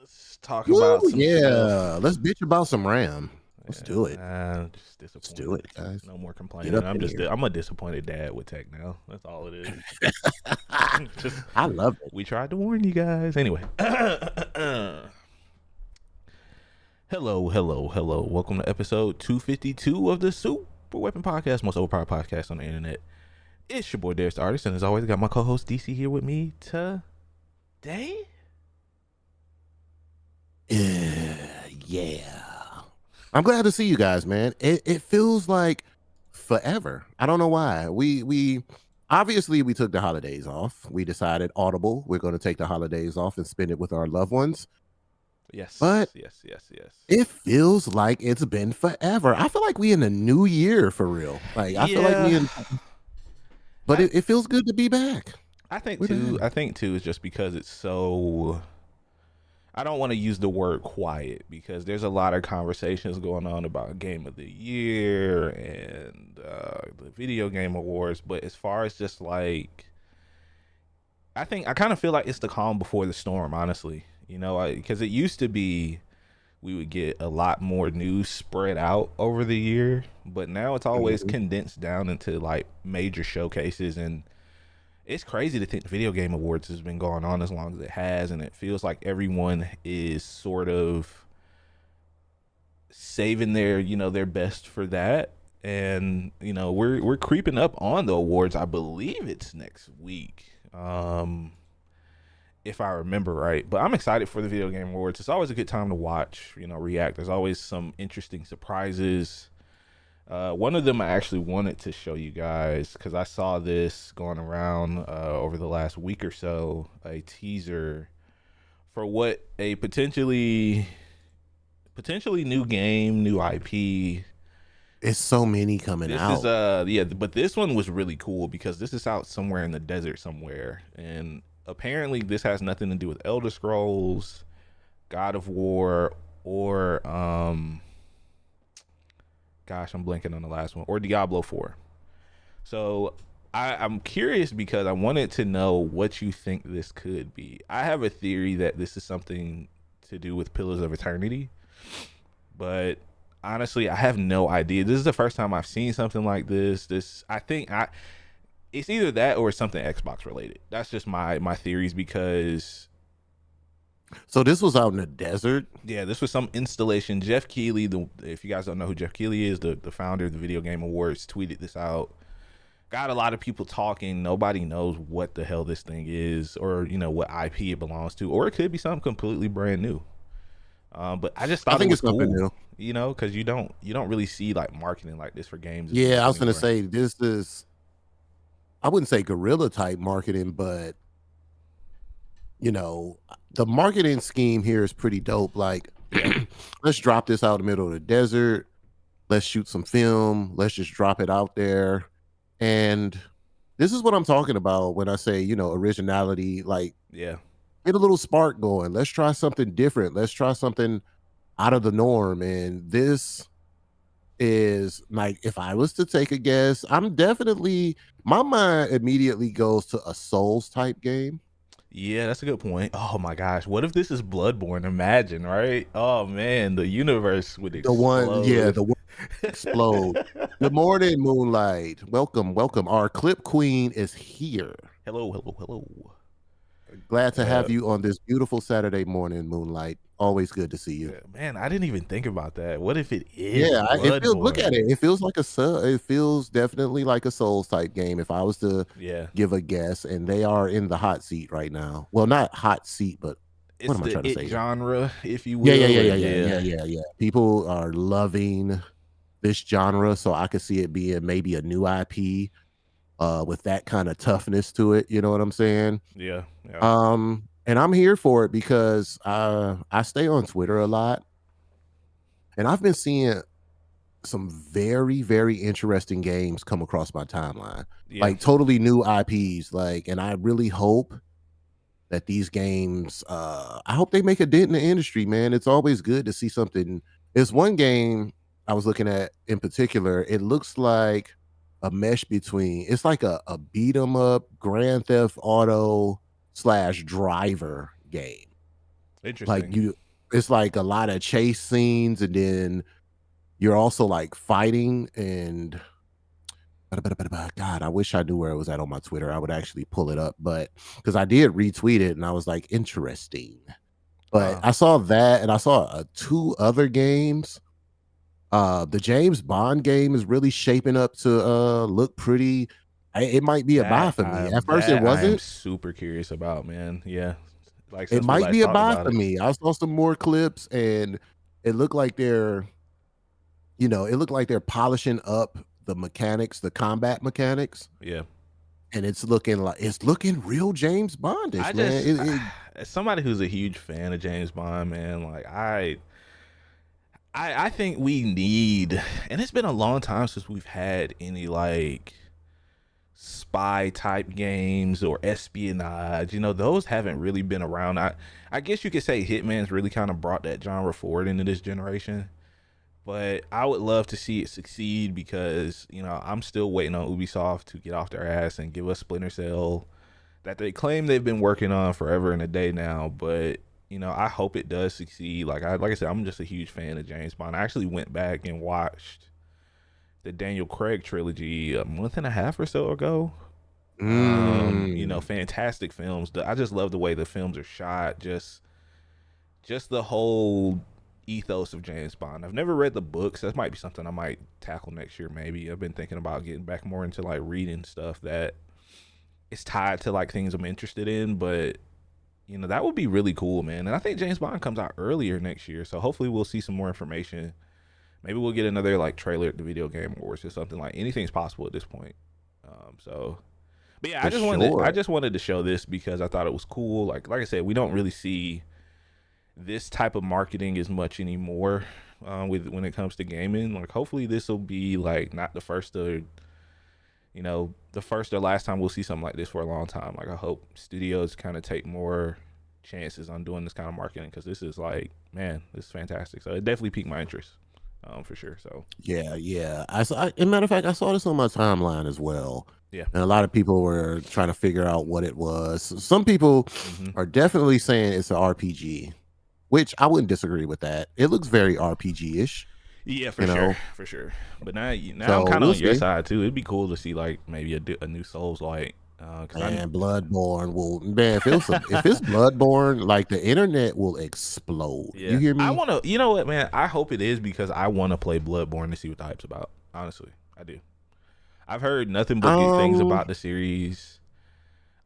Let's talk Woo, about some yeah. stuff. Let's bitch about some RAM. Let's Yeah, do it. just Let's do disappointed. it, guys. No more Get complaining. up in here. I'm a disappointed dad with tech now. That's all it is. Just I love it. we tried to warn you guys. Anyway. Hello. Welcome to episode 252 of the Super Weapon Podcast, most overpowered podcast on the internet. It's your boy Darius the Artist, and as always, I got my co-host DC here with me today. Yeah. I'm glad to see you guys, man. It feels like forever. I don't know why. We obviously we took the holidays off. We decided audible, we're going to take the holidays off and spend it with our loved ones. Yes. But it feels like it's been forever. I feel like we in a new year for real. Like I feel like we Yeah. in but it feels good to be back. I think We're too. back. I think too is just because it's so. I don't want to use the word quiet because there's a lot of conversations going on about Game of the Year and the Video Game Awards. But as far as just like, I kind of feel like it's the calm before the storm. Honestly, because it used to be we would get a lot more news spread out over the year, but now it's always Mhm. condensed down into like major showcases. And it's crazy to think the Video Game Awards has been going on as long as it has, and it feels like everyone is sort of saving their best for that. And we're creeping up on the awards. I believe it's next week, if I remember right. But I'm excited for the Video Game Awards. It's always a good time to watch, react. There's always some interesting surprises. One of them I actually wanted to show you guys because I saw this going around over the last week or so, a teaser for what a potentially new game, new IP. It's so many coming This out. is but this one was really cool because this is out somewhere in the desert somewhere, and apparently this has nothing to do with Elder Scrolls, God of War, or gosh, I'm blanking on the last one, or Diablo 4. So I'm curious because I wanted to know what you think this could be. I have a theory that this is something to do with Pillars of Eternity, but honestly, I have no idea. This is the first time I've seen something like this. It's either that or it's something Xbox related. That's just my theories because. So this was out in the desert. Yeah, this was some installation. Jeff Keighley, if you guys don't know who Jeff Keighley is, the founder of the Video Game Awards, tweeted this out. Got a lot of people talking. Nobody knows what the hell this thing is, or what IP it belongs to, or it could be something completely brand new. But I just I thought it think was it's something cool, new. because you don't really see like marketing like this for games. Yeah, I was gonna anymore. say this is. I wouldn't say guerrilla type marketing, but the marketing scheme here is pretty dope. Like, let's drop this out in the middle of the desert. Let's shoot some film. Let's just drop it out there. And this is what I'm talking about when I say, originality. Like, Yeah, get a little spark going. Let's try something different. Let's try something out of the norm. And this is like, if I was to take a guess, my mind immediately goes to a Souls type game. yeah, that's a good point. Oh my gosh, what if this is Bloodborne? Imagine, right? Oh man, the universe would The one, yeah, explode. the one explode. Good morning, Moonlight. Welcome. Our clip queen is here. Hello. Glad to have you on this beautiful Saturday morning, Moonlight. Always good to see you. Man, I didn't even think about that. What if it is Yeah, look Bloodborne? at it. It feels definitely like a Souls type game. If I was to Yeah, give a guess, and they are in the hot seat right now. Well, not hot seat, but what it's am I the trying to say? genre, if you Yeah, will. yeah. People are loving this genre, so I could see it being maybe a new IP with that kind of toughness to it. You know what I'm saying? Yeah. And I'm here for it because I stay on Twitter a lot, and I've been seeing some very, very interesting games come across my timeline, Yeah. like totally new IPs. Like, and I really hope that these games, I hope they make a dent in the industry, man. It's always good to see something. There's one game I was looking at in particular. It looks like a mesh between, it's like a beat 'em up Grand Theft Auto / Driver game. Like Interesting. you it's like a lot of chase scenes, and then you're also like fighting and God, I wish I knew where it was at on my Twitter. I would actually pull it up, but because I did retweet it and I was like, interesting. But Oh, I saw that and I saw two other games. The James Bond game is really shaping up to look pretty. It might be a buy for me. At first, it that I am wasn't. super curious about, man. Yeah, like It since we might last be a talked buy about for it. me. I saw some more clips and it looked like they're polishing up the mechanics, the combat mechanics, Yeah, and it's looking real James I Bondish, man. just as somebody who's a huge fan of James Bond, man. Like I think we need, and it's been a long time since we've had any like spy type games or espionage. You know, those haven't really been around. I guess you could say Hitman's really kind of brought that genre forward into this generation. But I would love to see it succeed because, you know, I'm still waiting on Ubisoft to get off their ass and give us Splinter Cell that they claim they've been working on forever and a day now. But, you know, I hope it does succeed. Like I said, I'm just a huge fan of James Bond. I actually went back and watched the Daniel Craig trilogy a month and a half or so ago. You know, Mm. fantastic films. I just love the way the films are shot. Just the whole ethos of James Bond. I've never read the books. That might be something I might tackle next year. Maybe I've been thinking about getting back more into like reading stuff that is tied to like things I'm interested in. But you know, that would be really cool, man. And I think James Bond comes out earlier next year, so hopefully we'll see some more information. Maybe we'll get another like trailer at the Video Game Awards or something. Like anything's possible at this point. So but yeah, For I sure. just wanted to show this because I thought it was cool. Like I said, we don't really see this type of marketing as much anymore with when it comes to gaming. Like hopefully this will be like not the first or you know the first or last time we'll see something like this for a long time. Like I hope studios kind of take more chances on doing this kind of marketing because this is like man, this is fantastic. So it definitely piqued my interest for sure. So Yeah, yeah. As a matter of fact, I saw this on my timeline as well. yeah. And a lot of people were trying to figure out what it was. Some people Hmm. are definitely saying it's an RPG, which I wouldn't disagree with that. It looks very RPG-ish, Yeah, you know. for sure. But now I'm So kind of we'll on your see. side too. It'd be cool to see like maybe a new Souls like, cause I Man, Bloodborne will man, if it's Bloodborne, like the internet will explode. You yeah hear I me? want to. You know what, man? I hope it is because I want to play Bloodborne to see what the hype's about. Honestly, I do. I've heard nothing but good things Um, about the series.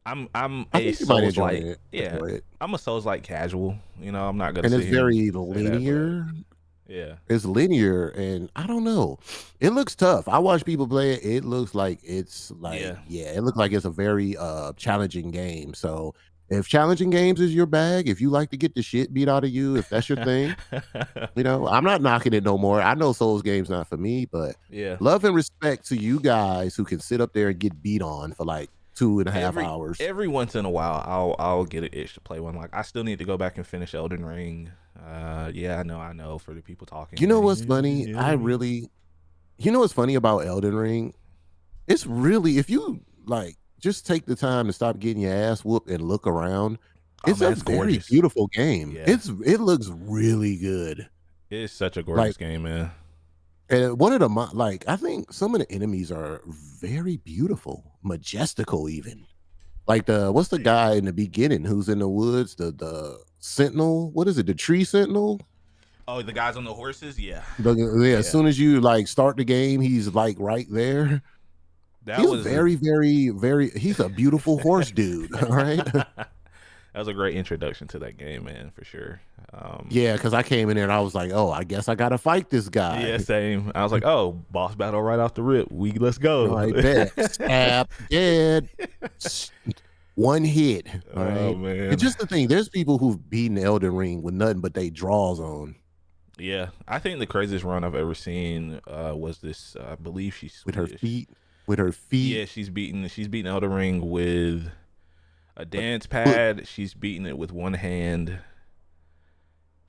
I'm I a think you might Souls like yeah. enjoy it. I'm a Souls like casual. You know, I'm not gonna And sit it's here and very say that, but linear. yeah, It's linear, and I don't know. It looks tough. I watch people play it. It looks like it's like, yeah. yeah, it looks like it's a very challenging game. So if challenging games is your bag, if you like to get the shit beat out of you, if that's your thing, I'm not knocking it no more. I know Souls games not for me, but Yeah. love and respect to you guys who can sit up there and get beat on for like 2.5 hours. Every once in a while I'll get an itch to play one. Like I still need to go back and finish Elden Ring. Yeah, I know for the people talking. You know what's "Eh, funny? Elden Ring. You know what's funny about Elden Ring? It's really if you, like, just take the time to stop getting your ass whooped and look around, Oh it's a man, it's very gorgeous. beautiful game. Yeah. It looks really good. It is such a Like, gorgeous game, man. and one of the like, I think some of the enemies are very beautiful, majestical even. Like what's the Yeah. guy in the beginning who's in the woods? The sentinel? What is it? The tree sentinel? Oh, the guys on the horses? Yeah. Yeah, as Yeah. soon as you like start the game, he's like right there. That He's was very, very, very he's a beautiful horse dude, all right? that was a great introduction to that game, man, for sure. Yeah, because I came in there and I was like, "Oh, I guess I gotta fight this Yeah, guy." same. I was like, oh, boss battle right off the rip. Let's go. I bet. Stab, dead, s- one hit. All Oh right. It's man. just the thing. There's people who've beaten Elden Ring with nothing but they draws on Yeah, I think the craziest run I've ever seen was this. I believe she's with her Swedish. feet, with her feet, Yeah, she's beaten Elden Ring with a a dance foot. pad. She's beaten it with one hand.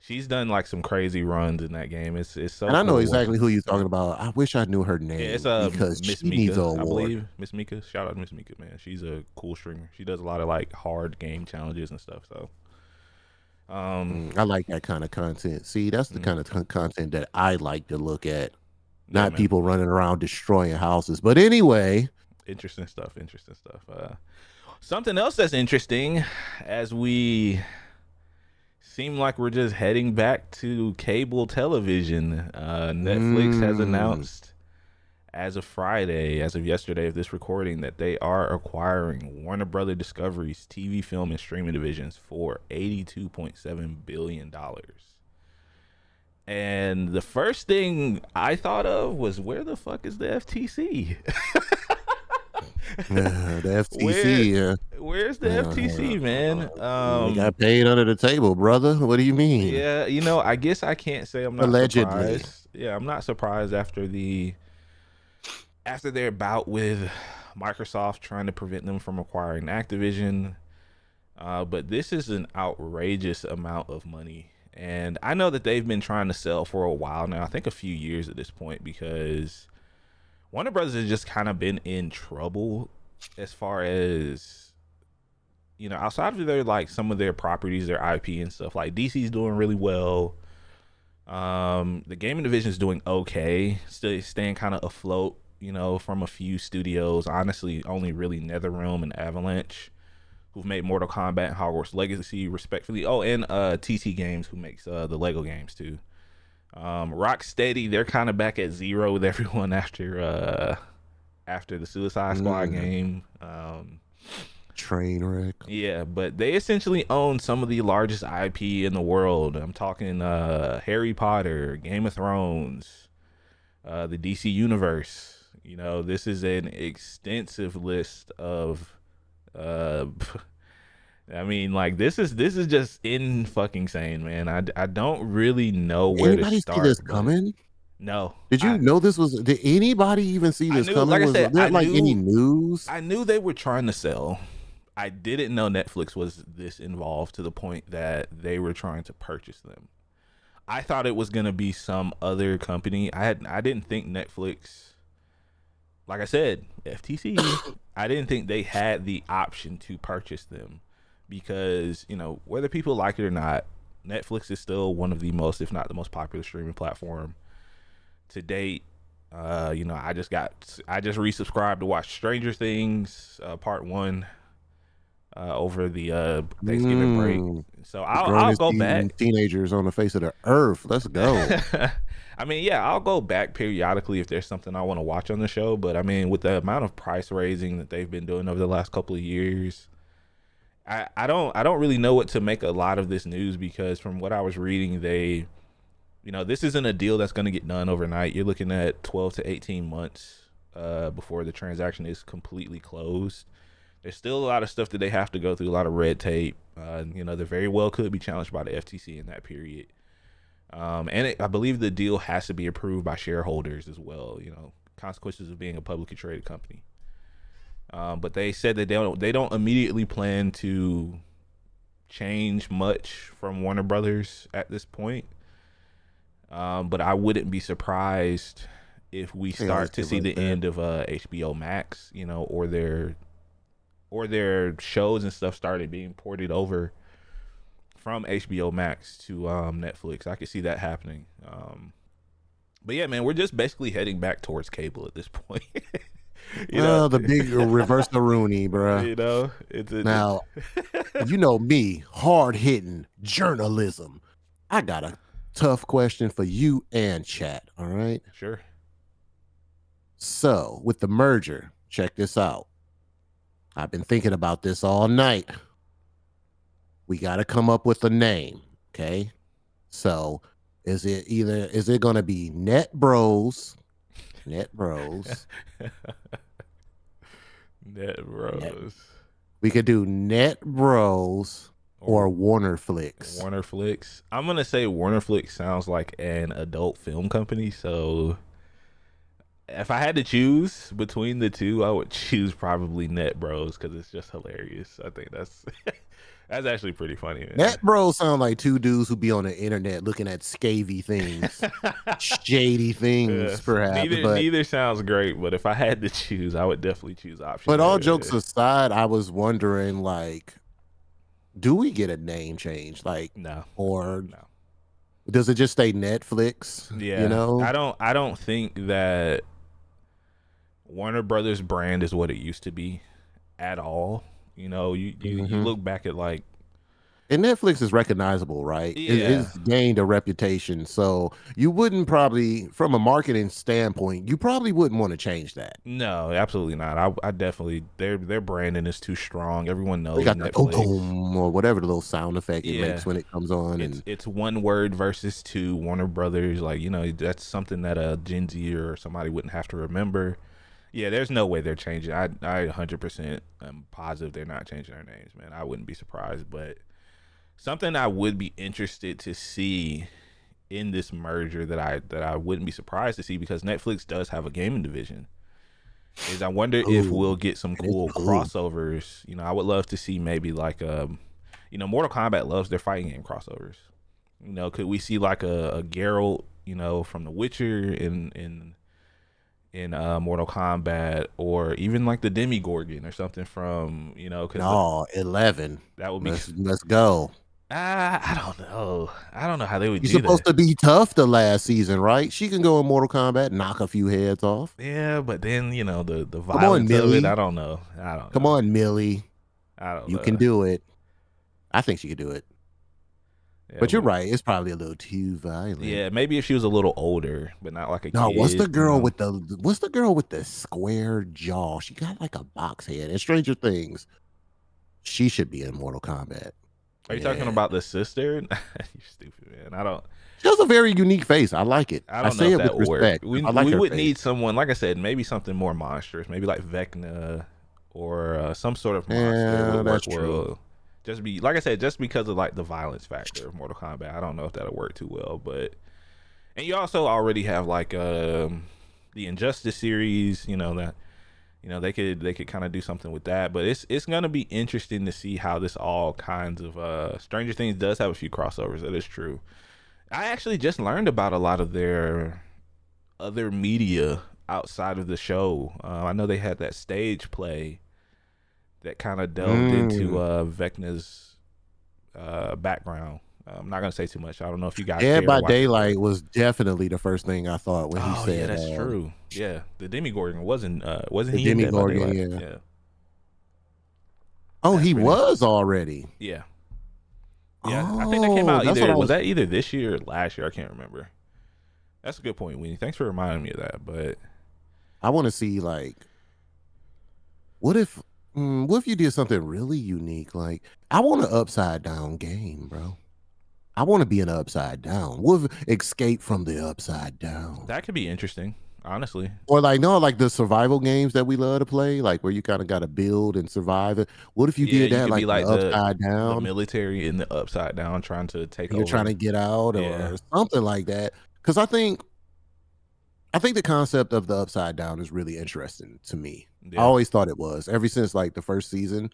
She's done like some crazy runs in that game. It's so And I know cool watching. exactly who you're talking about. I wish I knew her Yeah, it's name because Miss she needs an Mika, I award. believe. Miss Mika. Shout out to Miss Mika, man. She's a cool streamer. She does a lot of like hard game challenges and stuff. So I like that kind of content. See, that's the mm, kind of content that I like to look at, yeah, not man. people running around destroying houses. But anyway, Interesting stuff. Interesting stuff. Something else that's interesting, as we seem like we're just heading back to cable television. Netflix has mm, announced as of Friday, as of yesterday of this recording, that they are acquiring Warner Brother Discovery's TV, film, and streaming divisions for $82.7 billion. And the first thing I thought of was, where the fuck is the FTC? the Where FTC. where's the FTC, man? They got paid under the table, brother. What do you mean? Yeah, I guess I can't say I'm not Allegedly. surprised. Yeah, I'm not surprised after their bout with Microsoft trying to prevent them from acquiring Activision. But this is an outrageous amount of money. And I know that they've been trying to sell for a while now. I think a few years at this point, because Warner Brothers has just kind of been in trouble as far as, outside of their, like, some of their properties, their IP and stuff. Like DC's doing really well. The gaming division is doing okay, still staying kind of afloat, from a few studios. Honestly, only really NetherRealm and Avalanche, who've made Mortal Kombat and Hogwarts Legacy, respectfully. Oh, and TT Games, who makes the Lego games too. Rocksteady, they're kind of back at zero with everyone after the Suicide Squad game. Train wreck. Yeah, but they essentially own some of the largest IP in the world. I'm talking Harry Potter, Game of Thrones, the DC Universe. This is an extensive list of I mean, like, this is just in fucking sane, man. I don't really know where to Anybody see this start, but coming? no. Did you know this was? Did anybody even see I this knew, coming? like I Was said, there like any news? I knew they were trying to sell. I didn't know Netflix was this involved to the point that they were trying to purchase them. I thought it was gonna be some other company. I didn't think Netflix, like I said, FTC. I didn't think they had the option to purchase them, because whether people like it or not, Netflix is still one of the most, if not the most popular streaming platform to date. I just resubscribed to watch Stranger Things Part 1 over the Thanksgiving break. So The I'll grownest go back. teenagers on the face of the earth. Let's go. I mean, yeah, I'll go back periodically if there's something I want to watch on the show. But I mean, with the amount of price raising that they've been doing over the last couple of years, I don't really know what to make a lot of this news, because from what I was reading, this isn't a deal that's going to get done overnight. You're looking at 12 to 18 months before the transaction is completely closed. There's still a lot of stuff that they have to go through, a lot of red tape. They very well could be challenged by the FTC in that period. I believe the deal has to be approved by shareholders as well. Consequences of being a publicly traded company. But they said that they don't immediately plan to change much from Warner Brothers at this point. But I wouldn't be surprised if we start to see the end of HBO Max, or their shows and stuff started being ported over from HBO Max to Netflix. I could see that happening. But yeah, man, we're just basically heading back towards cable at this point. The big reverse the Rooney, bruh. Now, you know me, hard hitting journalism. I got a tough question for you and chat. All right. Sure. So, with the merger, check this out. I've been thinking about this all night. We got to come up with a name. Okay. So, is it going to be Net Bros? Net Bros. Net Bros. We could do Net Bros or Warner Flicks. Warner Flicks. I'm gonna say Warner Flicks sounds like an adult film company. So if I had to choose between the two, I would choose probably Net Bros, because it's just hilarious. I think that's that's actually pretty funny, man. Net Bros sound like two dudes who be on the internet looking at scavy things, shady things, perhaps. Neither sounds great, but if I had to choose, I would definitely choose option. But all jokes aside, I was wondering, like, do we get a name change? Like, No, or no. does it just stay Netflix? You Yeah, know? I don't think that Warner Brothers brand is what it used to be at all. You know, you Hmm. look back at like, And Netflix is recognizable, right? yeah, It's gained a reputation, so you wouldn't probably, from a marketing standpoint, you probably wouldn't want to change that. no, absolutely not. I definitely their branding is too strong. Everyone They knows got the boom Netflix. boom or whatever the little sound effect it Yeah, makes when it comes on, and it's one word versus two. Warner Brothers, like, you know, that's something that a Gen Z or somebody wouldn't have to remember. Yeah, there's no way they're changing. I 100% am positive they're not changing their names, man. I wouldn't be surprised, but something I would be interested to see in this merger that I wouldn't be surprised to see, because Netflix does have a gaming division, is I wonder if oh, we'll get some and it's cool boom. crossovers. You know, I would love to see maybe like you know, Mortal Kombat loves their fighting game crossovers. You know, could we see like a Geralt, you know, from The Witcher in Mortal Kombat, or even like the Demigorgon or something from, you know, because No, 11. that would be Let's go. I don't know. I don't know how they would She's do supposed that. to be tough the last season, right? She can go in Mortal Kombat, knock a few heads off. Yeah, but then, you know, the Come on, violence of it, I Millie. don't know. I don't Come know. on, Millie. I don't You can know. do it. I think she could do it. Yeah, But you're but right. It's probably a little too violent. yeah, maybe if she was a little older, but not like a No, kid, you know. what's the girl with the square jaw? She got like a box head. In Stranger Things, she should be in Mortal Kombat. Are you talking Yeah. about the sister? You stupid, man. She has a very unique face. I like it. I I don't know say if it with that will work. respect. I like We her would face. need someone, like I said, maybe something more monstrous, maybe like Vecna, or some sort of monster would Yeah, work that's true. well. Just be like I said, just because of like the violence factor of Mortal Kombat. I don't know if that'll work too well, but and you also already have like the Injustice series, you know, that, you know, they could kind of do something with that, but it's gonna be interesting to see how this all kinds of Stranger Things does have a few crossovers. That is true. I actually just learned about a lot of their other media outside of the show. I know they had that stage play that kind of delved into Mm. Vecna's background. I'm not gonna say too much. I don't know if you guys Dead care to by watch the show. Daylight was definitely the first thing I thought when he Oh yeah, said, that's true. Yeah, the Demigorgon wasn't the he in Dead by Demigorgon, Daylight? yeah. Yeah, Oh, that's he pretty was interesting. already. Yeah, yeah. I think that came Oh, out that's what I either, was was that either this year or last year? I can't remember. That's a good point, Winnie. Thanks for reminding me of that. But I wanna see, like, what if what if you did something really unique? Like, I want an upside down game, bro. I wanna be an upside down. What if escape from the upside down? that could be interesting, honestly. Or like, no, like the survival games that we love to play, like where you kinda gotta build and survive it. What if you Yeah, did you that could like be in the like upside the down military in the upside down trying to take and you're trying over. to get out Yeah, or something like that? Because I think the concept of the upside down is really interesting to me. I yeah, always thought it was. Ever since like the first season,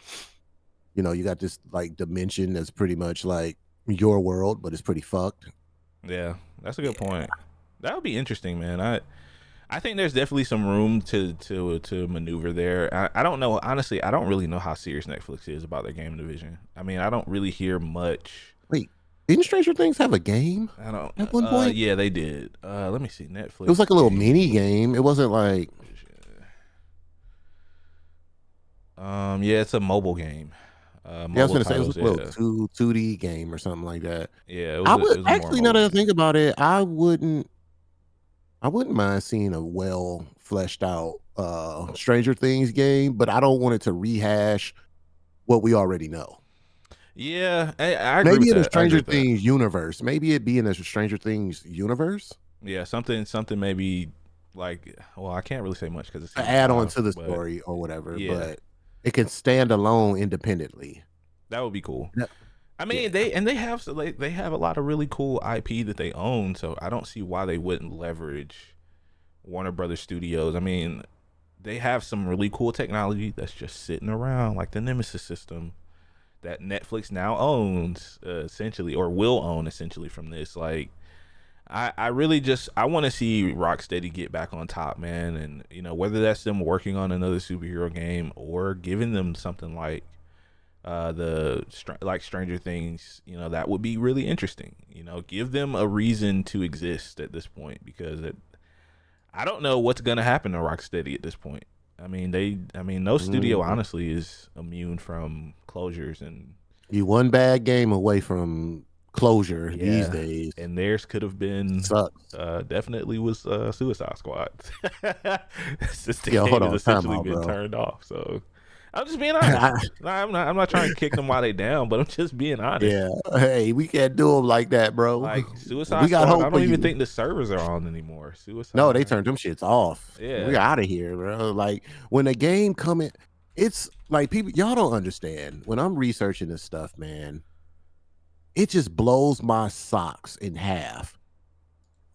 you know, you got this like dimension that's pretty much like your world, but it's pretty fucked. yeah. That's a good Yeah. point. That would be interesting, man. I think there's definitely some room to maneuver there. I don't know, honestly. I don't really know how serious Netflix is about their gaming division. I mean, I don't really hear much. Wait, didn't Stranger Things have a game I don't. at one point? Yeah, they did. Let me see. It was Netflix like a little mini gaming game. It wasn't like division. Yeah, it's a mobile game. yeah, I was Mobile gonna say it was titles. like a little Yeah, 2D game or something like that. yeah. I It would was a more actually now mobile that I game. think about it, I wouldn't mind seeing a well fleshed out Stranger Things game, but I don't want it to rehash what we already know. Yeah, I agree with Maybe in a that. I agree Stranger with that. Things universe. Maybe it be in a Stranger Things universe. Yeah, something maybe like, well, I can't really say much because it's To season add on five, to the but story or whatever, yeah, but it can stand alone independently. that would be cool. No. I mean, Yeah. they have a lot of really cool IP that they own, so I don't see why they wouldn't leverage Warner Brothers Studios. I mean, they have some really cool technology that's just sitting around, like the Nemesis system that Netflix now owns, essentially, or will own essentially from this. Like, I really just I want to see Rocksteady get back on top, man, and you know, whether that's them working on another superhero game or giving them something like like Stranger Things, that would be really interesting. Give them a reason to exist at this point, because I don't know what's gonna happen to Rocksteady at this point. No studio Mhm. honestly is immune from closures, and You one bad game away from closure these yeah, days. and theirs could have been Sucks. definitely was Suicide Squad. Since the Yo, hold game has on, time essentially out, been bro. turned off, so I'm just being honest. No, I'm not trying to kick them while they down, but I'm just being honest. Yeah, hey, we can't do them like that, bro. Like Suicide We got Squad, I hope for don't even you. think the servers are on anymore. No, they Suicide, turned them shits off. We yeah. out of here, bro. Like when a game coming, it's like people y'all don't understand. When I'm researching this stuff, man, it just blows my socks in half.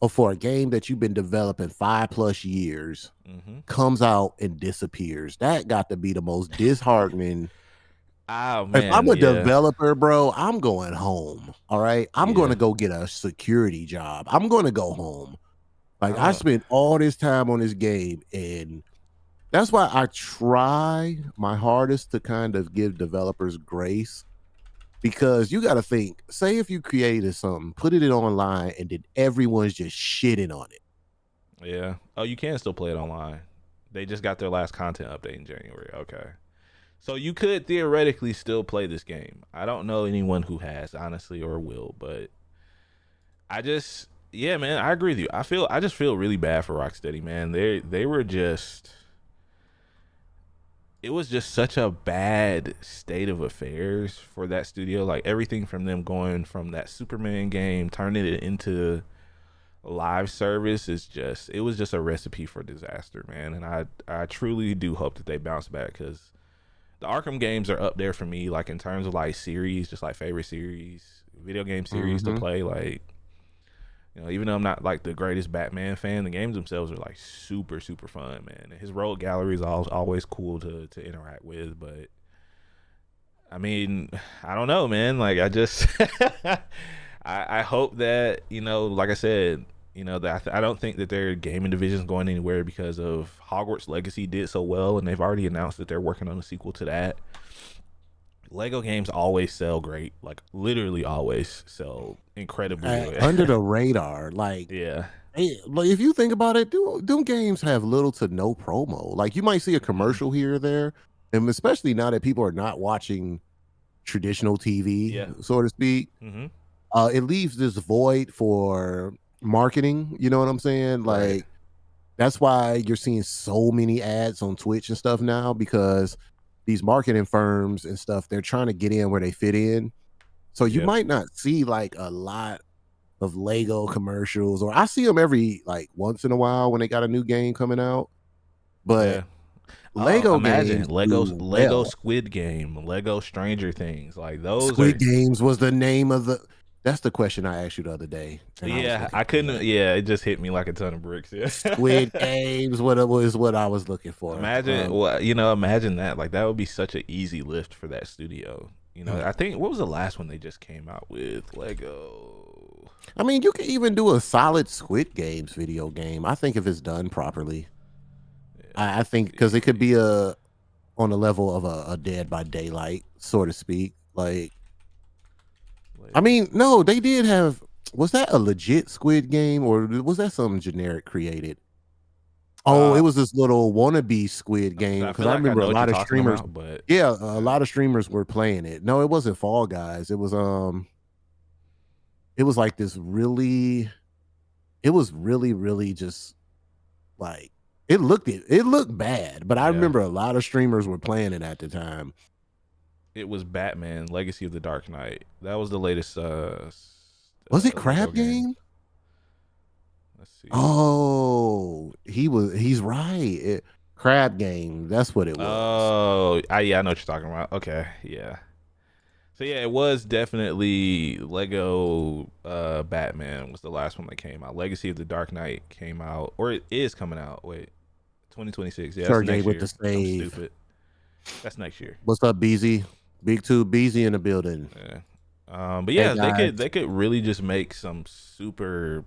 Or for a game that you've been developing 5+ years, Hmm. comes out and disappears. That got to be the most disheartening. Oh If I'm man, a yeah, developer, bro, I'm going home. All right. I'm going yeah. to go get a security job. I'm going to go home. I Like I don't. spent all this time on this game, and that's why I try my hardest to kind of give developers grace, because you got to think, say if you created something, put it online, and then everyone's just shitting on it. Yeah. Oh, you can still play it online. They just got their last content update in January. Okay. So you could theoretically still play this game. I don't know anyone who has, honestly, or will, but yeah, man, I agree with you. I just feel really bad for Rocksteady, man. They were just, it was just such a bad state of affairs for that studio. Like everything from them going from that Superman game, turning it into live service it was just a recipe for disaster, man. And I truly do hope that they bounce back, because the Arkham games are up there for me, like in terms of like series, just like favorite series, video game series to Mhm. play. Like, even though I'm not like the greatest Batman fan, the games themselves are like super, super fun, man. And his rogue gallery is always cool to interact with. But I mean, I don't know, man. Like, I just, I hope that, like I said, that I don't think that their gaming division is going anywhere, because of Hogwarts Legacy did so well, and they've already announced that they're working on a sequel to that. Lego games always sell great, like literally always sell incredibly well. Under the radar, like, Yeah. like if you think about it, them games have little to no promo. Like you might see a Hmm. commercial here or there, and especially now that people are not watching traditional TV, Yeah. so to speak, Hmm. it leaves this void for marketing. You know what I'm saying? Right. Like that's why you're seeing so many ads on Twitch and stuff now, because these marketing firms and stuff, they're trying to get in where they fit in. So you Yep. might not see like a lot of Lego commercials, or I see them every like once in a while when they got a new game coming out. But Yeah. Oh, Lego imagine games do Lego well. Squid Game, Lego Stranger Things. Like those Squid are. Games was the name of the. That's the question I asked you the other day, and I was Yeah, looking I for couldn't. that. Yeah, it just hit me like a ton of bricks. Yeah. Squid Games, what it was, what I was looking for. Imagine, well, imagine that. Like that would be such an easy lift for that studio. I think, what was the last one they just came out with? Lego. I mean, you can even do a solid Squid Games video game. I think if it's done properly, Yeah, I let's think because it could be see. a on the level of a Dead by Daylight, so to speak. Like, I Lego. mean, no, they did have. Was that a legit Squid Game, or was that something generic created? Oh, it Uh, was this little wannabe Squid Game, I because feel I like I remember a know what you're lot of talking streamers. about, but Yeah, a uh, lot of streamers were playing it. No, it wasn't Fall Guys. It was like this really. It was really, really just like it looked bad, but I yeah, remember a lot of streamers were playing it at the time. it was Batman: Legacy of the Dark Knight. That was the latest Was it Lego Crab game. Game? Let's see. Oh, he's right. Crab Game, that's what it was. Oh, yeah, I know what you're talking about. Okay, yeah. So yeah, it was definitely Lego Batman was the last one that came out. Legacy of the Dark Knight came out, or it is coming out. Wait, 2026. Yeah, that's Sergey next with the year. I'm save. stupid. That's next year. What's up, BZ? Big Two BZ in the building. Yeah. But Hey yeah, they guys. could really just make some super.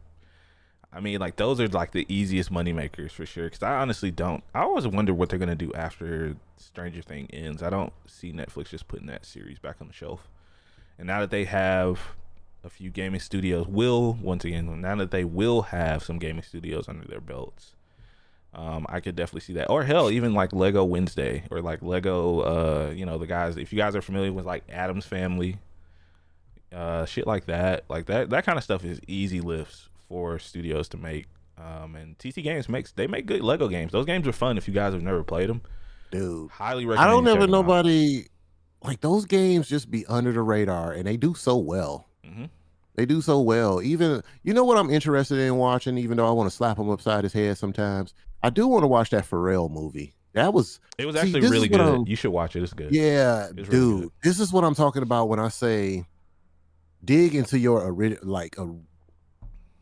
I mean, like those are like the easiest money makers for sure. Because I honestly don't. I always wonder what they're gonna do after Stranger Thing ends. I don't see Netflix just putting that series back on the shelf. And now that they have a few gaming studios, will once again now that they will have some gaming studios under their belts, I could definitely see that. Or hell, even like Lego Wednesday or like Lego. The guys. If you guys are familiar with like Adam's Family, shit like that. Like that kind of stuff is easy lifts for studios to make. And TT Games make good Lego games. Those games are fun if you guys have never played them. Dude, Highly I recommend don't you check ever them out. nobody like those games just be under the radar and they do so well. Hmm. They do so well. Even you know what I'm interested in watching, even though I want to slap him upside his head sometimes. I do want to watch that Pharrell movie. That was It was see, actually this is really what good. I'm You should watch it. It's good. yeah, It's really good. dude. This is what I'm talking about when I say dig into your original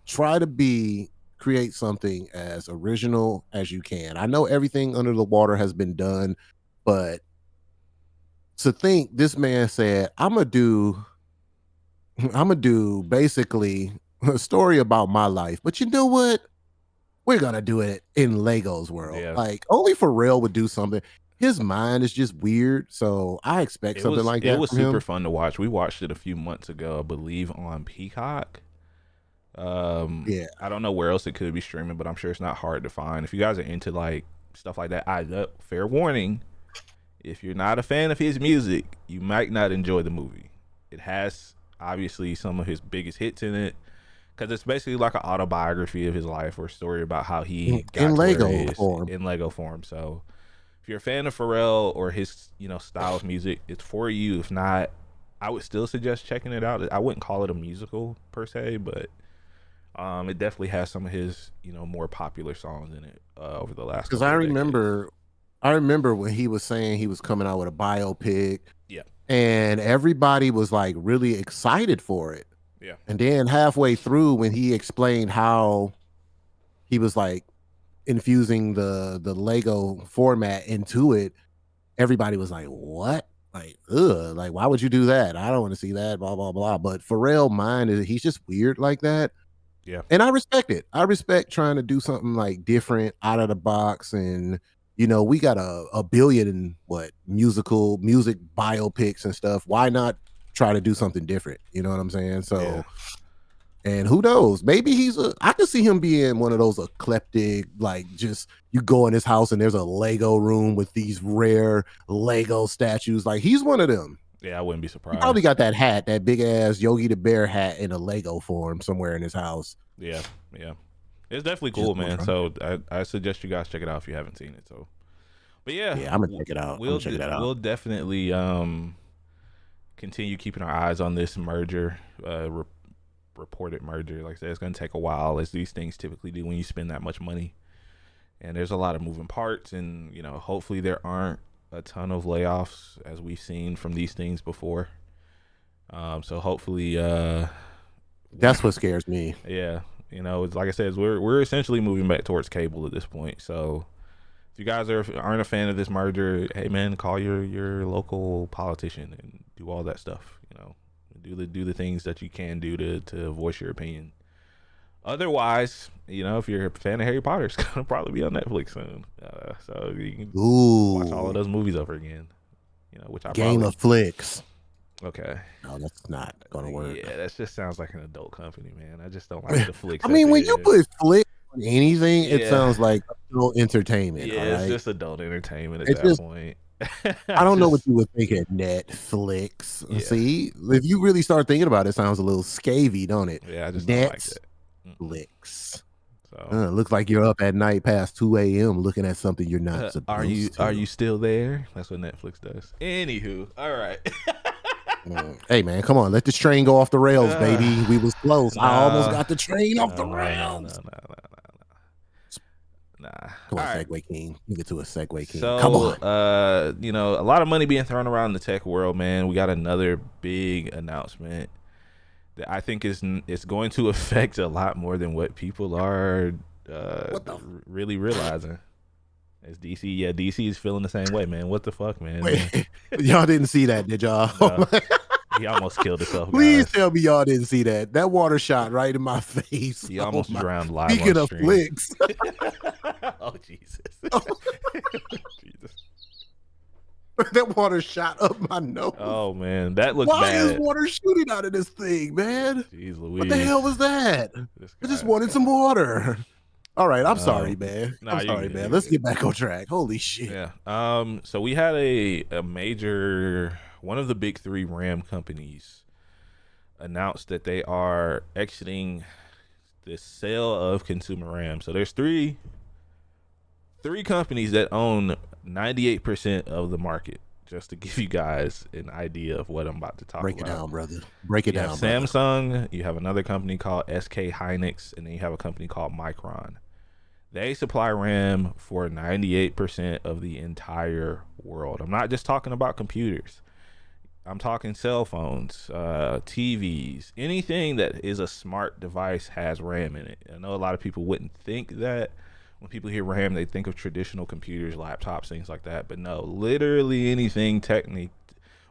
try to create something as original as you can. I know everything under the water has been done, but to think this man said, I'm gonna do basically a story about my life. But you know what? We're gonna do it in Lego's world. Yeah. Like only Pharrell would do something. His mind is just weird, so I expect something like It that was from super him. fun to watch. We watched it a few months ago, I believe, on Peacock. Yeah, I don't know where else it could be streaming, but I'm sure it's not hard to find. If you guys are into like stuff like that, fair warning, if you're not a fan of his music, you might not enjoy the movie. It has obviously some of his biggest hits in it because it's basically like an autobiography of his life or a story about how he in got to where he Lego is form. in Lego form. So if you're a fan of Pharrell or his style of music, it's for you. If not, I would still suggest checking it out. I wouldn't call it a musical per se, but it definitely has some of his more popular songs in it over the last Because couple of decades. I remember when he was saying he was coming out with a biopic, Yeah, and everybody was like really excited for it. yeah, And then halfway through, when he explained how he was like infusing the Lego format into it, everybody was like, "What? Like, ugh! Like, why would you do that? I don't want to see that." Blah blah blah. But Pharrell, mine is he's just weird like that, yeah, and I respect it. I respect trying to do something like different, out of the box, and we got a billion music biopics and stuff. Why not try to do something different? You know what I'm saying? yeah. So, and who knows? Maybe I could see him being one of those eclectic, like just you go in his house and there's a Lego room with these rare Lego statues. Like he's one of them. Yeah, I wouldn't be He probably surprised. got that hat, that big ass Yogi the Bear hat in a Lego form somewhere in his house. Yeah, yeah. It's definitely Just cool, gonna man. try. So I suggest you guys check it out if you haven't seen it. So, but yeah, Yeah, I'm gonna check it out. I'm gonna check that out. we'll definitely continue keeping our eyes on this merger, reported merger. Like I said, it's gonna take a while, as these things typically do when you spend that much money. And there's a lot of moving parts, and hopefully there aren't a ton of layoffs as we've seen from these things before. So hopefully, That's what scares me. yeah, it's like I said, we're essentially moving back towards cable at this point. So if you guys aren't a fan of this merger, hey man, call your local politician and do all that stuff. Do the things that you can do to voice your opinion. Otherwise, if you're a fan of Harry Potter, it's gonna probably be on Netflix soon. So you can watch all of Ooh, those movies over again. Which I Game probably of Flicks. okay. No, that's not gonna work. Yeah, that just sounds like an adult company, man. I just don't like the flicks I at mean, when the you end. put flick on anything, it Yeah, sounds like adult entertainment. All yeah, it's right, just adult entertainment at it's that just point. I I don't know what just you would think of Netflix. yeah, See, if you really start thinking about it, it sounds a little scavy, don't it? yeah, I just don't like that. Mm-mm. Netflix. So, Looks like you're up at night past 2 a.m. looking at something you're not supposed are to. you still there? That's what Netflix does. Anywho, all right. Hey man, come on, let this train go off the rails, Uh, baby. We was close. I almost no, got the train off no, the no, no, no, rails. no, no, no. Nah. Come All on, right. Segway King. Give it to a Segway King. Come So, on. a lot of money being thrown around in the tech world, man. We got another big announcement that I think is going to affect a lot more than what people are What the really realizing. It's DC. Yeah, DC is feeling the same way, man. What the fuck, man? wait? Y'all didn't see that, did y'all? No. He almost killed himself, Please guys. tell me y'all didn't see that. That water shot right in my face. He Oh almost my. drowned live on Speaking of stream. flicks. Oh Jesus. Jesus. That water shot up my nose. Oh man, that looks Why is bad. water shooting out of this thing, man? Jeez Louise. What the hell was that? This I just guy. wanted some water. All right, I'm sorry, man. Nah, I'm you're sorry, good, man. you're Let's good. get back on track. Holy shit. Yeah. So we had a major, one of the big three RAM companies announced that they are exiting the sale of consumer RAM. So there's three companies that own 98% of the market. Just to give you guys an idea of what I'm about to talk Break about. it down, brother. Break it You down, have brother. Samsung, you have another company called SK Hynix, and then you have a company called Micron. They supply RAM for 98% of the entire world. I'm not just talking about computers. I'm talking cell phones, TVs, anything that is a smart device has RAM in it. I know a lot of people wouldn't think that. When people hear RAM, they think of traditional computers, laptops, things like that. But no, literally anything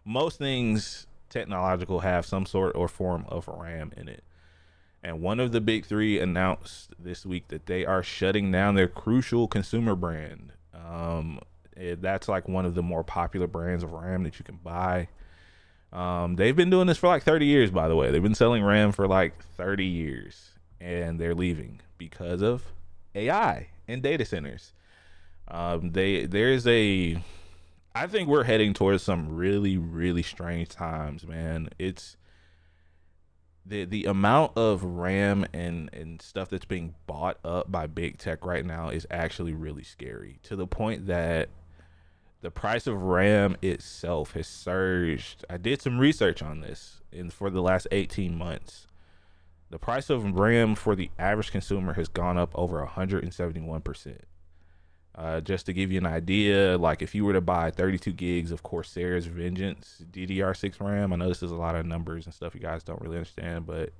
most things technological have some sort or form of RAM in it. And one of the big three announced this week that they are shutting down their crucial consumer brand. That's like one of the more popular brands of RAM that you can buy. They've been doing this for like 30 years, by the way. They've been selling RAM for like 30 years, and they're leaving because of AI and data centers. I think we're heading towards some really, really strange times, man. It's the amount of RAM and stuff that's being bought up by big tech right now is actually really scary, to the point that the price of RAM itself has surged. I did some research on this for the last 18 months. The price of RAM for the average consumer has gone up over 171%. Just to give you an idea, like if you were to buy 32 gigs of Corsair's Vengeance DDR6 RAM, I know this is a lot of numbers and stuff you guys don't really understand, but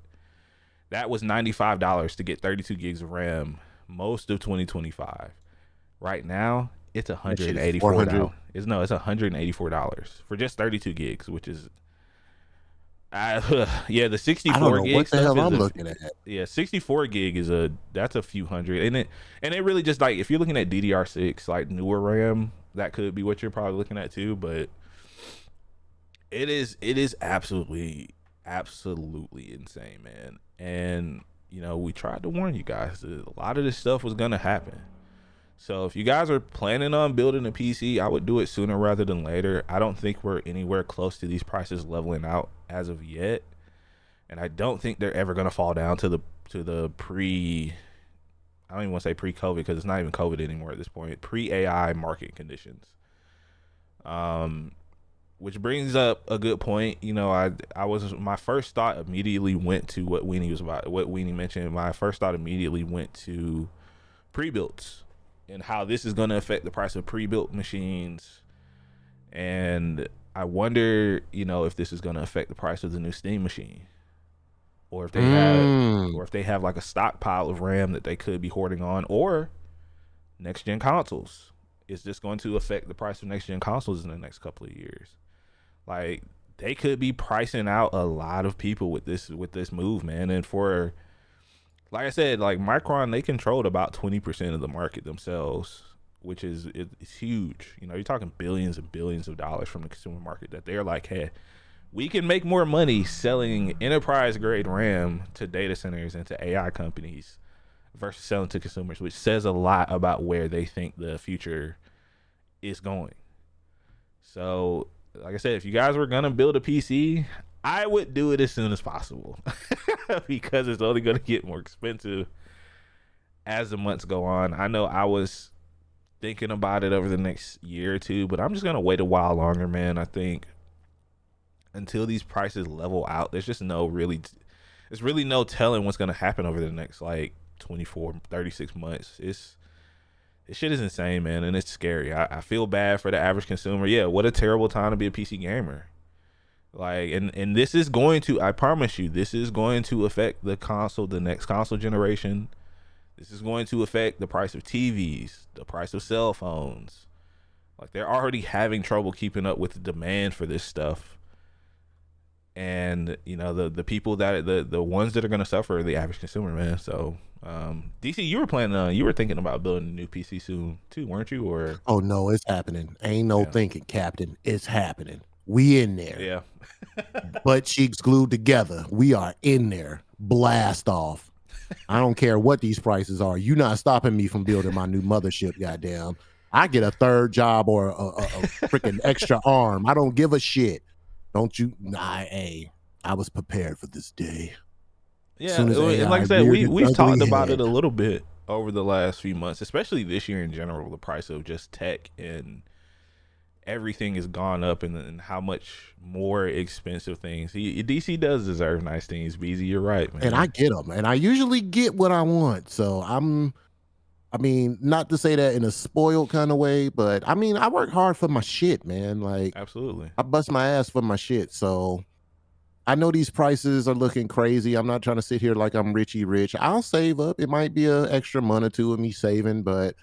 that was $95 to get 32 gigs of RAM most of 2025. Right now, it's $184. It's $184 for just 32 gigs, which is yeah, the 64 I don't know gig what the stuff hell is I'm looking at. yeah, 64 gig that's a few hundred, and it really just, like, if you're looking at DDR6, like newer RAM, that could be what you're probably looking at too, but it is absolutely insane, man. And we tried to warn you guys that a lot of this stuff was gonna happen. So if you guys are planning on building a PC, I would do it sooner rather than later. I don't think we're anywhere close to these prices leveling out as of yet, and I don't think they're ever gonna fall down to the pre. I don't even want to say pre-COVID, because it's not even COVID anymore at this point. Pre-AI market conditions. Which brings up a good point. My first thought immediately went to what Weenie mentioned. My first thought immediately went to pre-builts and how this is going to affect the price of pre-built machines. And I wonder, if this is going to affect the price of the new Steam machine, or if they have like a stockpile of RAM that they could be hoarding on, or next gen consoles. Is this going to affect the price of next gen consoles in the next couple of years? Like, they could be pricing out a lot of people with this move, man. And for, like I said, like Micron, they controlled about 20% of the market themselves, which it's huge. You're talking billions and billions of dollars from the consumer market that they're like, hey, we can make more money selling enterprise grade RAM to data centers and to AI companies versus selling to consumers, which says a lot about where they think the future is going. So, like I said, if you guys were gonna build a PC, I would do it as soon as possible because it's only going to get more expensive as the months go on. I know I was thinking about it over the next year or two, but I'm just going to wait a while longer, man. I think until these prices level out, there's really no telling what's going to happen over the next like 24, 36 months. This shit is insane, man, and it's scary. I feel bad for the average consumer. Yeah, what a terrible time to be a PC gamer. Like, and this is going to, I promise you, this is going to affect the next console generation. This is going to affect the price of TVs, the price of cell phones. Like, they're already having trouble keeping up with the demand for this stuff. and the people that the ones that are gonna suffer are the average consumer, man. So DC, you were thinking about building a new PC soon too, weren't you? Or Oh no, it's happening. Ain't no yeah, thinking, Captain. It's happening. We in there. yeah. Butt cheeks glued together. We are in there. Blast off. I don't care what these prices are. You not stopping me from building my new mothership, goddamn. I get a third job or a freaking extra arm. I don't give a shit. Don't you? Nah, hey, I was prepared for this day. Yeah, Soon as and like AI I said, reared its we've ugly talked about it head. a little bit over the last few months, especially this year in general. The price of just tech and everything has gone up, and how much more expensive things. DC does deserve nice things. BZ, you're right, And I man. get them, and I usually get what I want. So I mean, not to say that in a spoiled kind of way, but I mean, I work hard for my shit, man. Like, Absolutely. I bust my ass for my shit. So I know these prices are looking crazy. I'm not trying to sit here like I'm richy rich. I'll save up. It might be an extra month or two of me saving, but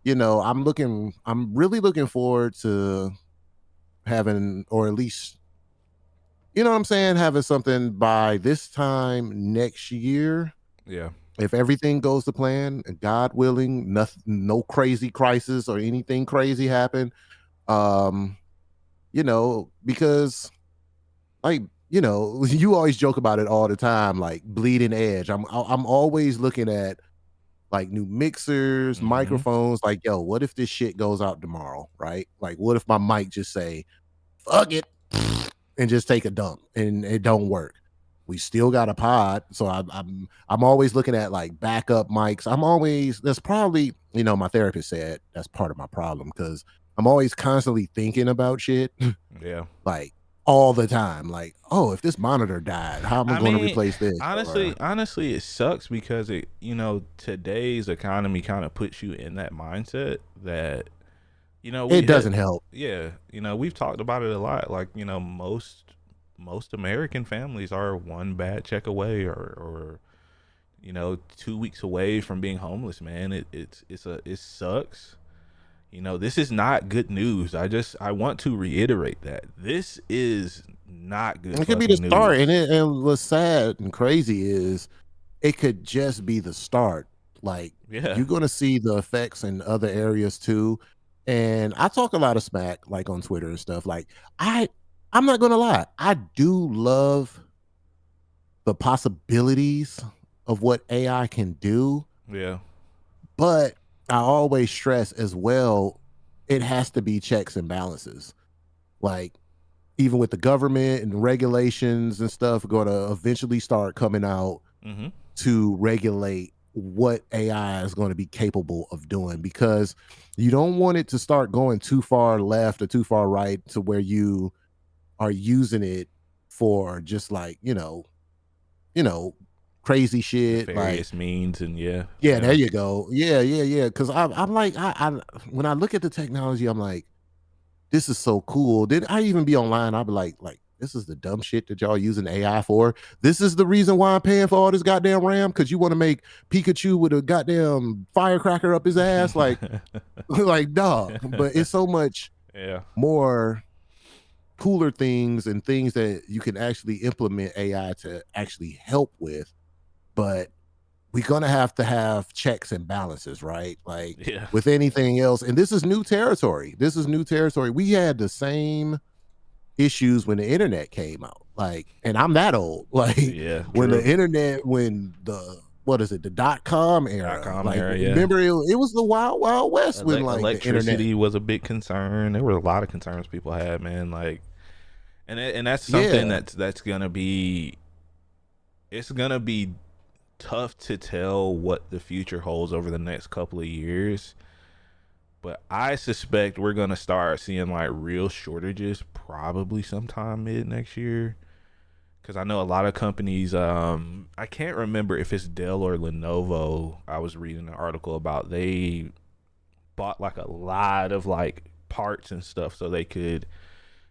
I'm really looking forward to having, or at least, you know what I'm saying, having something by this time next year. Yeah. If everything goes to plan, and God willing, nothing, no crazy crisis or anything crazy happen. Um, because like, you always joke about it all the time, like bleeding edge. I'm always looking at like new mixers, Hmm. microphones. Like, yo, what if this shit goes out tomorrow, right? Like, what if my mic just say, "Fuck it," and just take a dump and it don't work? We still got a pod, so I'm always looking at like backup mics. That's probably, my therapist said that's part of my problem because I'm always constantly thinking about shit. Yeah. Like all the time. Like, oh, if this monitor died, how am I I going to mean, replace this? Or honestly, it sucks because today's economy kind of puts you in that mindset that it we had, doesn't help. yeah, we've talked about it a lot. Like, most American families are one bad check away, or 2 weeks away from being homeless, man. It sucks. This is not good news. I want to reiterate that this is not good It could be the fucking start. And news. what's sad and crazy is it could just be the start. Like, Yeah. you're gonna see the effects in other areas too. And I talk a lot of smack like on Twitter and stuff. Like, I'm not gonna lie, I do love the possibilities of what AI can do. Yeah. But I always stress as well, it has to be checks and balances. Like, even with the government and regulations and stuff going to eventually start coming out Hmm. to regulate what AI is going to be capable of doing, because you don't want it to start going too far left or too far right to where you are using it for just like, you know, crazy shit. Like, Nefarious means, and yeah, yeah, there yeah. you go. Yeah, yeah, yeah. Because I'm like, when I look at the technology, I'm like, this is so cool. Did I even be online? I'd be like, this is the dumb shit that y'all using AI for. This is the reason why I'm paying for all this goddamn RAM because you want to make Pikachu with a goddamn firecracker up his ass, like, like dog. But it's so much Yeah. more cooler things and things that you can actually implement AI to actually help with. But we're gonna have to have checks and balances, right? Like Yeah. with anything else. And this is new territory. This is new territory. We had the same issues when the internet came out. Like, and I'm that old. Like Yeah. when True. the internet, when the what is it, the .com Dot era? com Like, era. Yeah. remember it was the wild, wild west when like the internet. Electricity was a big concern. There were a lot of concerns people had, man. Like, and that's something Yeah, that's gonna be. It's gonna be tough to tell what the future holds over the next couple of years. But I suspect we're gonna start seeing like real shortages probably sometime mid next year. Because I know a lot of companies. I can't remember if it's Dell or Lenovo. I was reading an article about they bought like a lot of like parts and stuff so they could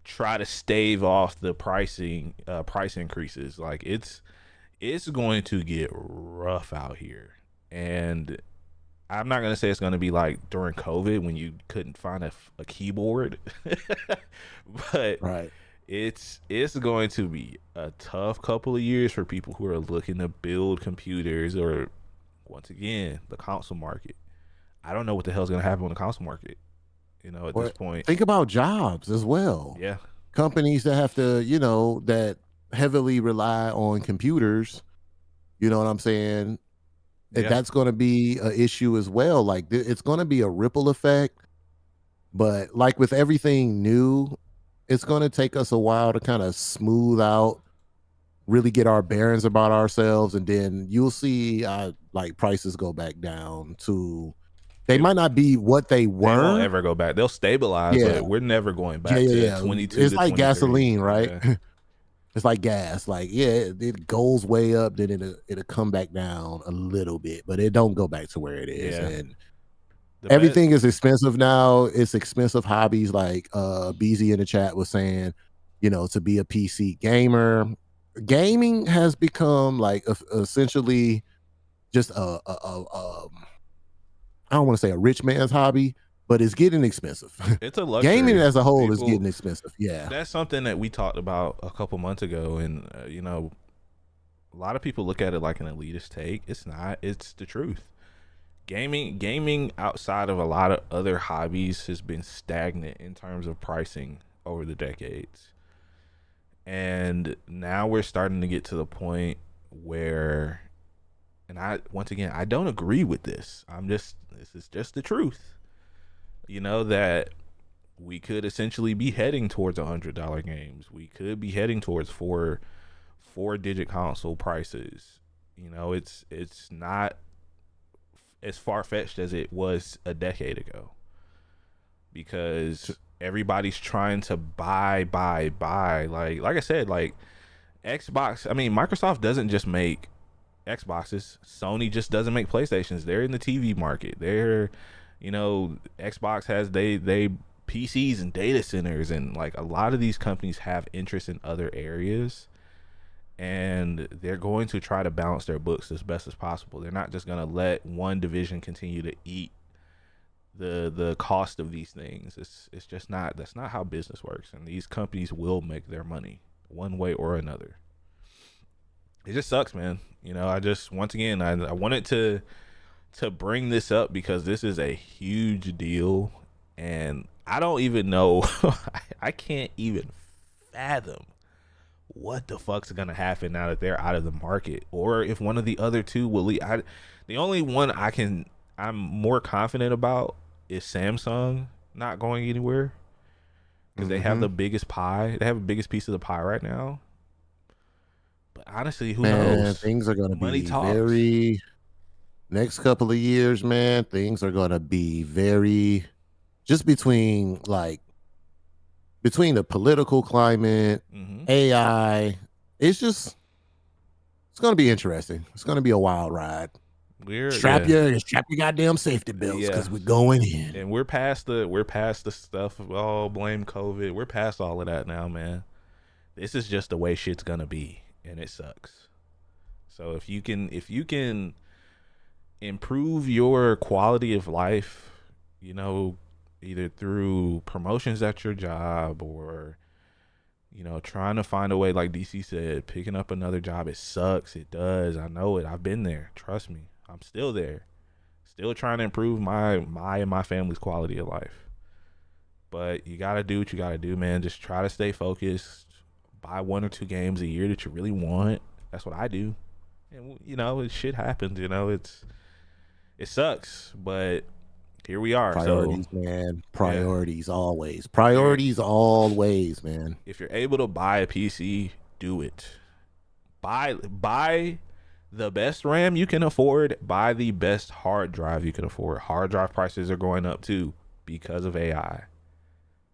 try to stave off the price increases. Like it's going to get rough out here, and I'm not gonna say it's gonna be like during COVID when you couldn't find a keyboard, but right. It's going to be a tough couple of years for people who are looking to build computers or once again the console market. I don't know what the hell's going to happen on the console market. At this Or point. think about jobs as well. Yeah. Companies that have to, that heavily rely on computers, you know what I'm saying? Yeah. That's going to be an issue as well. Like it's going to be a ripple effect, but like with everything new, it's going to take us a while to kind of smooth out, really get our bearings about ourselves, and then you'll see like prices go back down to they They might not be what they they won't were. ever go back. They'll stabilize, Yeah. but we're never going Yeah, back yeah, to yeah. 22 It's to like 23. gasoline, right? Yeah. It's like gas. Like, yeah, it goes way up, then it'll come back down a little bit, but it don't go back to where it is. Yeah. And The best. everything is expensive now. It's expensive hobbies, like BZ in the chat was saying, to be a PC gamer. Gaming has become like essentially just I don't want to say a rich man's hobby, but it's getting expensive. It's a Gaming luxury. as a whole is People getting expensive. Yeah. That's something that we talked about a couple months ago, and a lot of people look at it like an elitist take. It's not. It's the truth. Gaming outside of a lot of other hobbies has been stagnant in terms of pricing over the decades. And now we're starting to get to the point where, and once again, I don't agree with this. This is just the truth. That we could essentially be heading towards $100 games. We could be heading towards four-digit console prices. It's not as far-fetched as it was a decade ago, because everybody's trying to buy. Like I said, like Xbox. I mean, Microsoft doesn't just make Xboxes. Sony just doesn't make PlayStations. They're in the TV market. Xbox has they PCs and data centers, and like a lot of these companies have interest in other areas, and they're going to try to balance their books as best as possible. They're not just going to let one division continue to eat the cost of these things. It's just not. That's not how business works, and these companies will make their money one way or another. It just sucks, man. I just, once again, I wanted to bring this up because this is a huge deal, and I don't even know. I can't even fathom what the fuck's gonna happen now that they're out of the market, or if one of the other two will leave. The only one I'm more confident about is Samsung not going anywhere, because they have the biggest pie. They have the biggest piece of the pie right now. But honestly, who Man, knows? things are gonna Money be talks. very next couple of years, man, things are gonna be very just between the political climate, Hmm. AI, it's just it's gonna be interesting. It's gonna be a wild ride. We're Strap yeah, your strap your goddamn safety belts yeah, because we're going in. and we're past the stuff of blame COVID. We're past all of that now, man. This is just the way shit's gonna be, and it sucks. So if you can improve your quality of life, either through promotions at your job, or trying to find a way, like DC said, picking up another job. It sucks. It does. I know it. I've been there. Trust me. I'm still there. Still trying to improve my and my family's quality of life. But you gotta do what you gotta do, man. Just try to stay focused. Buy one or two games a year that you really want. That's what I do. And shit happens. It sucks, but here we are. So Priorities, man. yeah, Priorities always. if you're Priorities always, man. if you're able to buy a PC, do it. Buy the best RAM you can afford. Buy the best hard drive you can afford. Hard drive prices are going up too because of AI.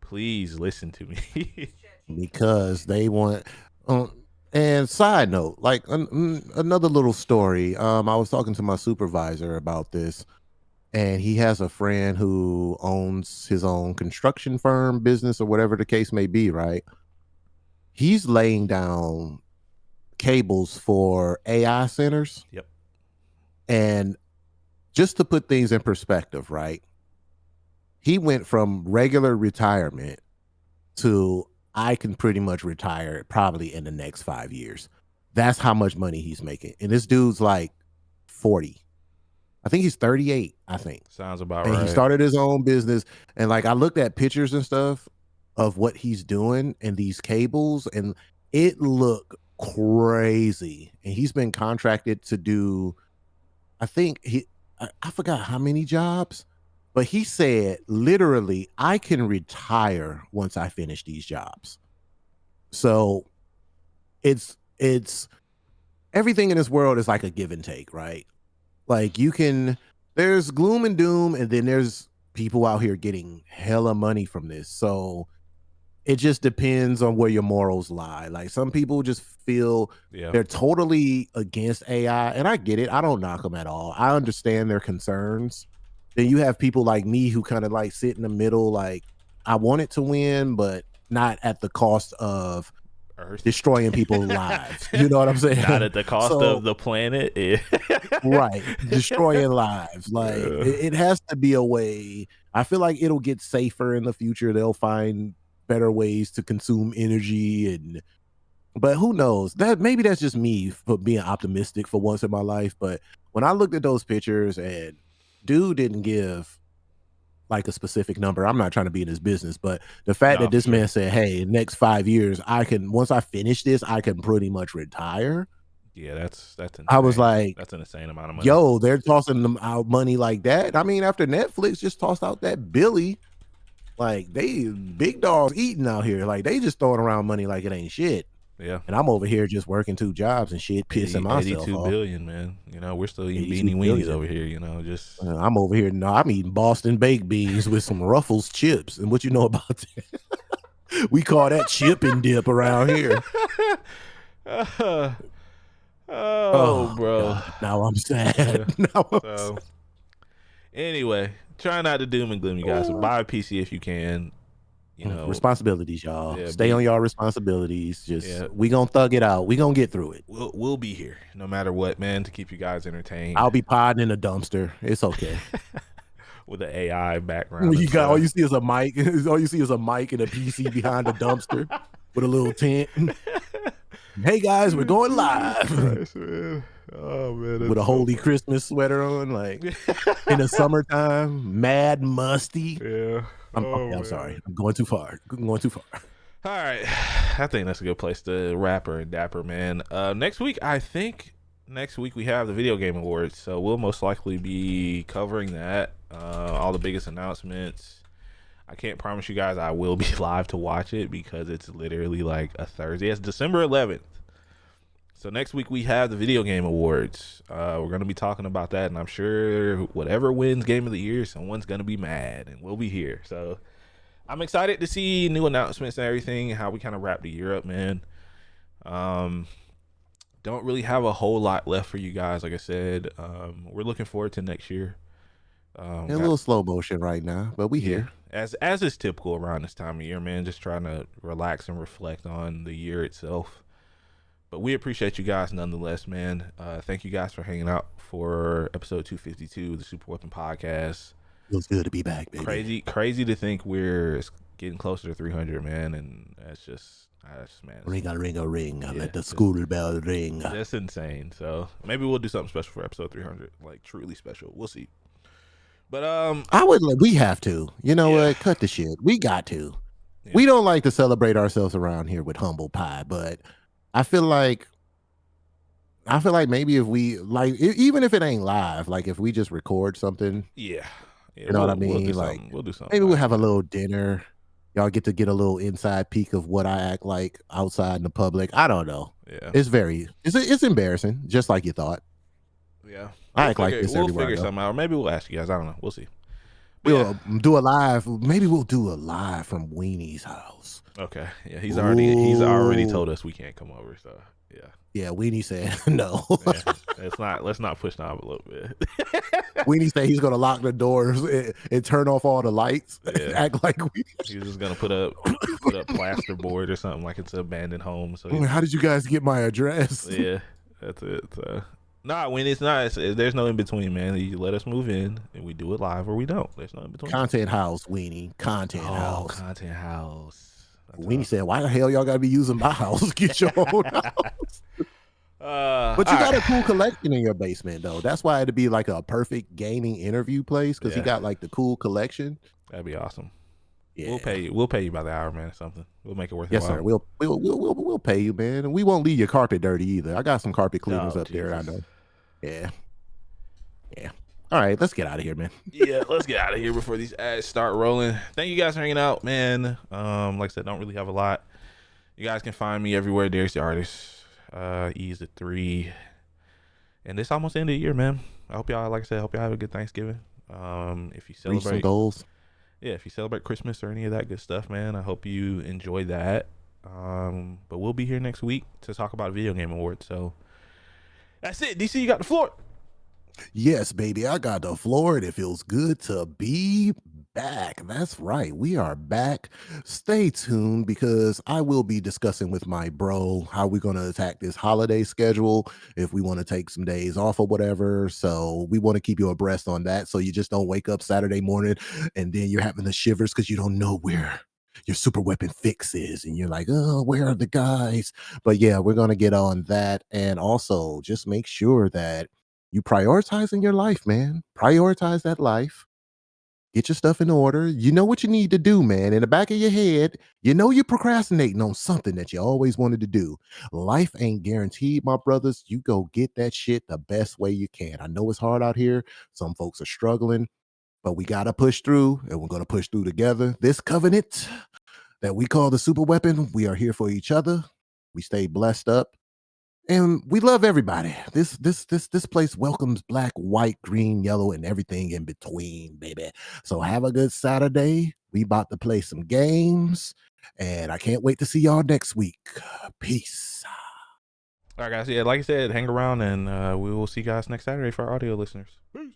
Please listen to me. Because they want um, and side note, like another little story. I was talking to my supervisor about this, and he has a friend who owns his own construction firm, business, or whatever the case may be, right? He's laying down cables for AI centers. Yep. And just to put things in perspective, right? He went from regular retirement to I can pretty much retire probably in the next 5 years. That's how much money he's making. And this dude's like 40. I think he's 38, I think. Sounds about And he right. started his own business. And like I looked at pictures and stuff of what he's doing and these cables, and it looked crazy. And he's been contracted to do, I think I forgot how many jobs, but he said literally, I can retire once I finish these jobs. So it's everything in this world is like a give and take, right? Like there's gloom and doom, and then there's people out here getting hella money from this. So it just depends on where your morals lie. Like some people just feel Yeah. they're totally against AI, and I get it. I don't knock them at all. I understand their concerns. Then you have people like me who kind of like sit in the middle, like I want it to win, but not at the cost of Earth. destroying people's lives. You know what I'm saying? Not at the cost So, of the planet. Yeah. right, destroying lives. Like it has to be a way. I feel like it'll get safer in the future. They'll find better ways to consume energy, but who knows? That maybe that's just me for being optimistic for once in my life. But when I looked at those pictures, and dude didn't give like a specific number. I'm not trying to be in his business, but the fact No, that for this sure. man said, "Hey, next 5 years, once I finish this, I can pretty much retire." Yeah, that's insane. I was like, that's an insane amount of money. "Yo, they're tossing them out money like that." I mean, after Netflix just tossed out that Billy, like they big dogs eating out here, like they just throwing around money like it ain't shit. Yeah. And I'm over here just working 2 jobs and shit, pissing myself 82 off. billion, man. You know, we're still eating 82 beanie weenies billion. over here, you know, just I'm over here. No, I'm eating Boston baked beans with some Ruffles chips. And what you know about that? We call that chip and dip around here. oh, bro. God. Now I'm sad. Yeah. Now I'm So, anyway, try not to doom and gloom, you guys. So buy a PC if you can. You know, responsibilities, y'all. Yeah, Stay on y'all responsibilities. Just Yeah. we gonna thug it out. We gonna get through it. we'll be here no matter what, man, to keep you guys entertained. I'll be podding in a dumpster. It's okay. with the AI background. You and got all stuff. you see is a mic. All you see is a mic and a PC behind the dumpster with a little tent. Hey guys, we're going live. Christ, man. Oh man, With a holy Christmas sweater on, like in the summertime, mad musty. Yeah. I'm sorry. I'm going too far. Going too far. All right. I think that's a good place to wrap her and dapper, man. Next week we have the video game awards, so we'll most likely be covering that. All the biggest announcements. I can't promise you guys I will be live to watch it because it's literally like a Thursday. It's December 11th. So next week we have the video game awards. We're going to be talking about that, and I'm sure whatever wins game of the year, someone's going to be mad, and we'll be here. So I'm excited to see new announcements and everything, how we kind of wrap the year up, man. Don't really have a whole lot left for you guys. Like I said, we're looking forward to next year. A little slow motion right now, but we here. As is typical around this time of year, man. Just trying to relax and reflect on the year itself. But we appreciate you guys nonetheless, man. Thank you guys for hanging out for episode 252 of the Super Weapon Podcast. Feels good to be back, baby. Crazy to think we're getting closer to 300, man. And that's just man. Ring a ring a ring. Let the school bell ring. That's insane. So maybe we'll do something special for episode 300, like truly special. We'll see. But we have to. You know what? Cut the shit. We got to. Yeah. We don't like to celebrate ourselves around here with humble pie, but I feel like maybe if we like, even if it ain't live, like if we just record something, you know what I mean? We'll do something. Maybe we'll have a little dinner. Y'all get to get a little inside peek of what I act like outside in the public. I don't know. Yeah, it's embarrassing, just like you thought. Yeah, I act like this everywhere. We'll figure something out. Or maybe we'll ask you guys. I don't know. We'll see. We'll do a live. Maybe we'll do a live from Weenie's house. Okay. Yeah, he's already told us we can't come over. So yeah. Yeah, Weenie said no. Let's not push the envelope, man. Weenie said he's gonna lock the doors and turn off all the lights. Yeah. Act like he's just gonna put up plasterboard or something like it's an abandoned home. So how did you guys get my address? Yeah, that's it. Nah, when it's not, there's no in between, man. You let us move in, and we do it live, or we don't. There's no in between. Content house, Weenie. Content house. Content house. That's Weenie awesome. said, "Why the hell y'all gotta be using my house? Get your own house." All But you got a cool right. collection in your basement, though. That's why it'd be like a perfect gaming interview place because he Yeah, got like the cool collection. that'd be awesome. We'll Yeah. pay you. We'll pay you by the hour, man, or something. We'll make it worth your Yes, while. sir. We'll pay you, man, and we won't leave your carpet dirty either. I got some carpet cleaners Oh, up there. I Jesus. know. Yeah, yeah. All right, let's get out of here, man. Yeah, let's get out of here before these ads start rolling. Thank you guys for hanging out, man. Like I said, don't really have a lot. You guys can find me everywhere. Darius the Artist. E's at 3. And it's almost the end of the year, man. I hope y'all, like I said, hope y'all have a good Thanksgiving. If you Reach some celebrate, goals. yeah, if you celebrate Christmas or any of that good stuff, man, I hope you enjoy that. But we'll be here next week to talk about Video Game Awards. So that's it. DC, you got the floor. Yes, baby, I got the floor and it feels good to be back. That's right. We are back. Stay tuned because I will be discussing with my bro how we're going to attack this holiday schedule, if we want to take some days off or whatever. So we want to keep you abreast on that. So you just don't wake up Saturday morning and then you're having the shivers because you don't know where your super weapon fix is. And you're like, oh, where are the guys? But yeah, we're going to get on that. And also just make sure that you prioritize in your life, man. Prioritize that life. Get your stuff in order. You know what you need to do, man. In the back of your head, you know you're procrastinating on something that you always wanted to do. Life ain't guaranteed, my brothers. You go get that shit the best way you can. I know it's hard out here. Some folks are struggling, but we got to push through and we're going to push through together. This covenant that we call the super weapon, we are here for each other. We stay blessed up. And we love everybody. This place welcomes black, white, green, yellow, and everything in between, baby. So have a good Saturday. We about to play some games, and I can't wait to see y'all next week. Peace. All right, guys. Yeah, like I said, hang around and we will see you guys next Saturday for our audio listeners. Peace.